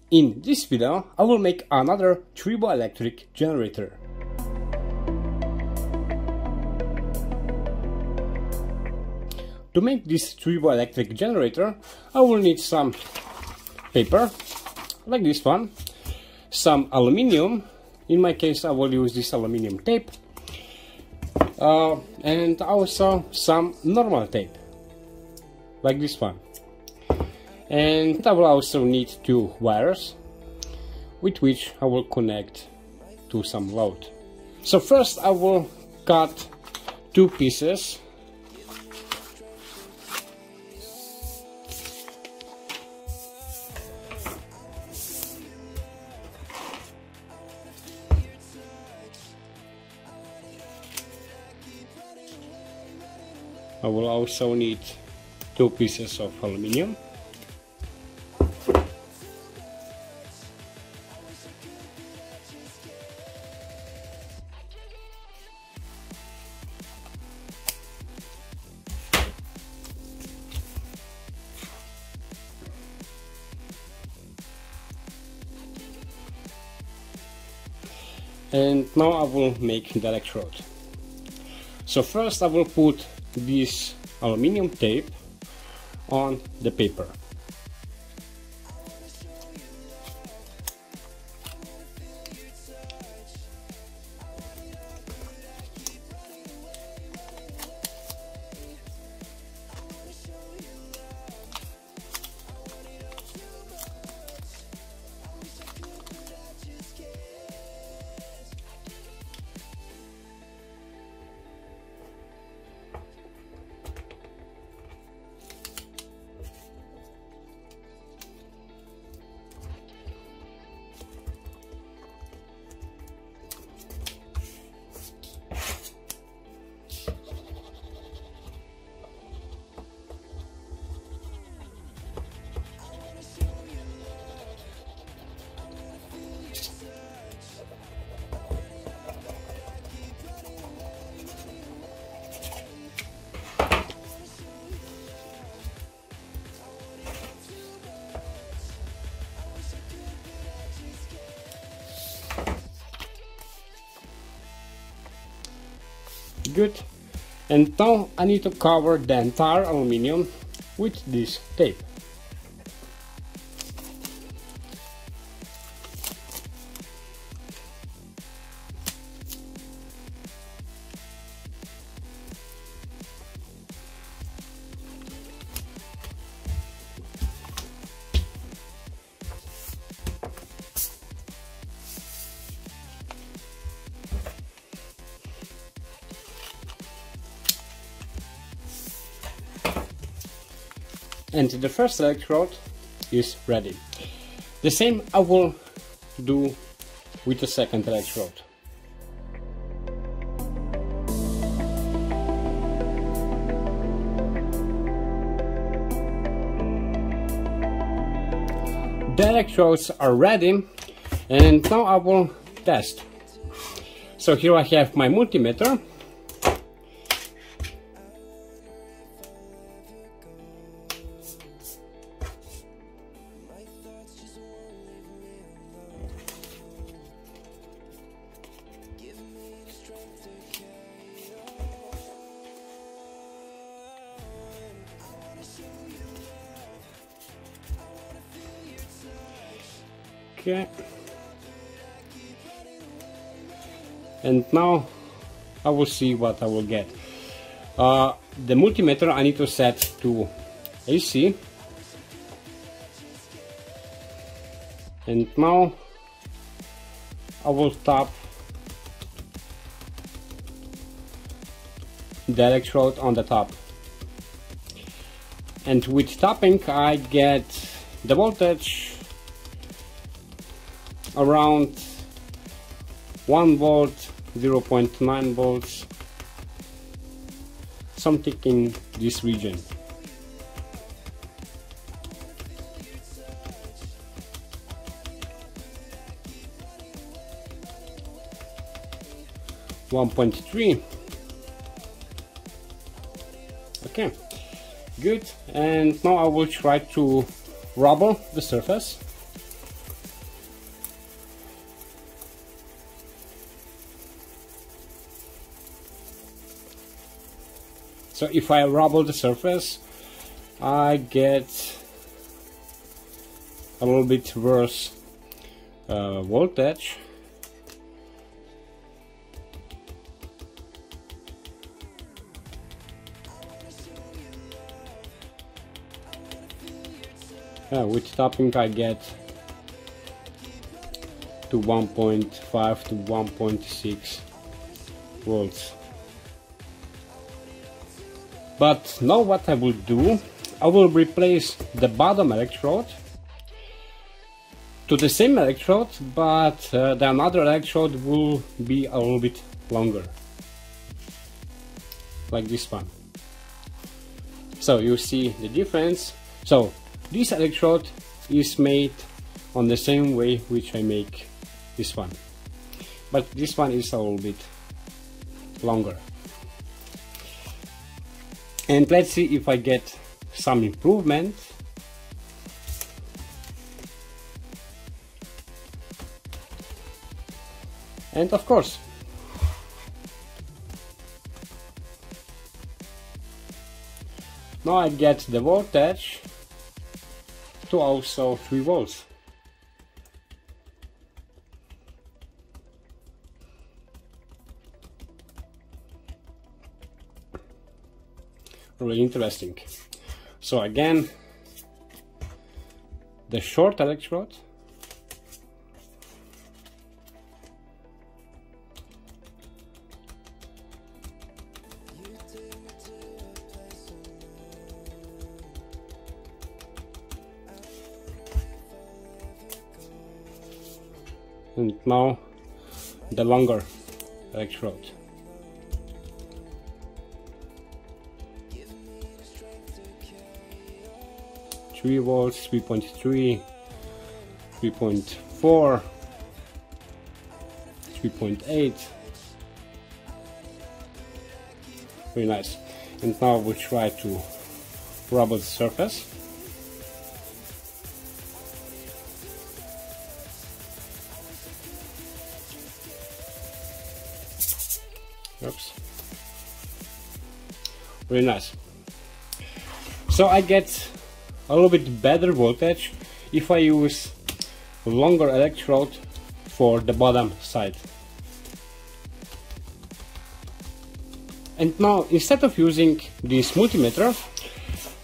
In this video, I will make another Triboelectric generator. To make this Triboelectric generator, I will need some paper, like this one, some aluminium. In my case, I will use this aluminium tape, and also some normal tape, like this one. And I will also need two wires, with which I will connect to some load. So first I will cut two pieces. I will also need two pieces of aluminium. And now I will make the electrode. So first I will put this aluminium tape on the paper. Good. And now I need to cover the entire aluminium with this tape. And the first electrode is ready. The same I will do with the second electrode. The electrodes are ready, and now I will test. So here I have my multimeter. Okay. And now I will see what I will get. The multimeter I need to set to AC. And now I will tap the electrode on the top. And with tapping I get the voltage around 1 volt, 0.9 volts, something in this region. (1.3). Okay, good. And now I will try to rubber the surface. So if I rubble the surface, I get a little bit worse voltage. With tapping I get to 1.5 to 1.6 volts. But now what I will do, I will replace the bottom electrode to the same electrode, but the another electrode will be a little bit longer, like this one. So you see the difference. So this electrode is made on the same way which I make this one, but this one is a little bit longer. And let's see if I get some improvement. And of course, now I get the voltage to also 3 volts. Really interesting. So again, the short electrode, and now the longer electrode. Three volts, 3.3, 3.4, 3.8. Very nice. And now we'll try to rubble the surface. Oops. Very nice. So I get a little bit better voltage if I use longer electrode for the bottom side. And now, instead of using this multimeter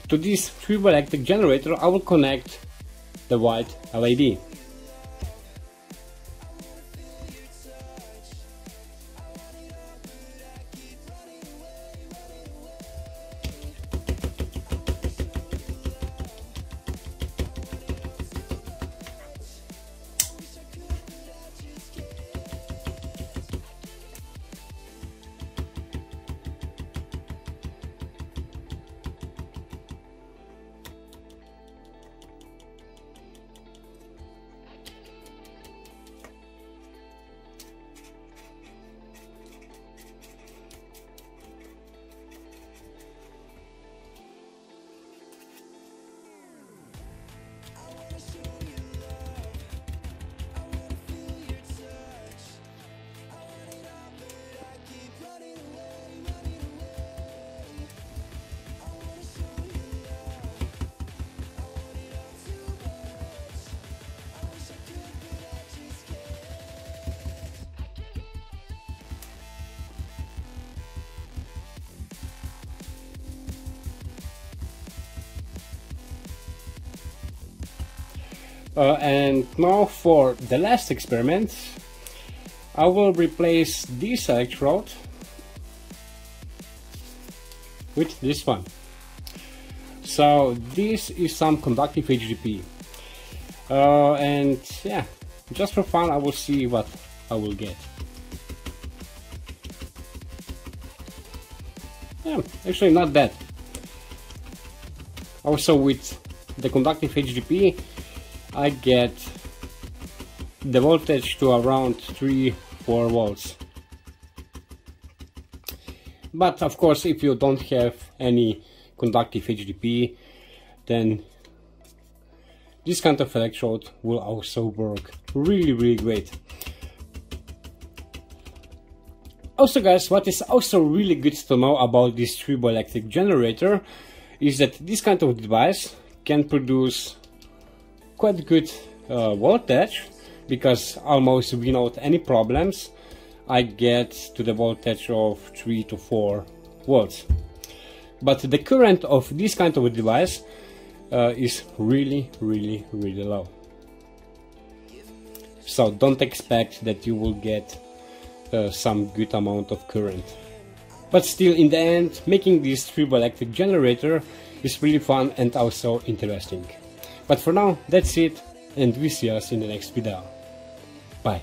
to this Triboelectric generator, I will connect the white LED. And now for the last experiment, I will replace this electrode with this one. So this is some conductive HDP, and yeah, just for fun I will see what I will get. Yeah, actually not bad. Also with the conductive HDP I get the voltage to around 3-4 volts. But of course, if you don't have any conductive HDP, then this kind of electrode will also work really great. Also guys, what is also really good to know about this Triboelectric generator is that this kind of device can produce quite good voltage, because almost without any problems I get to the voltage of 3 to 4 volts. But the current of this kind of device is really low. So don't expect that you will get some good amount of current. But still, in the end, making this Triboelectric generator is really fun and also interesting. But for now, that's it, and we see us in the next video. Bye.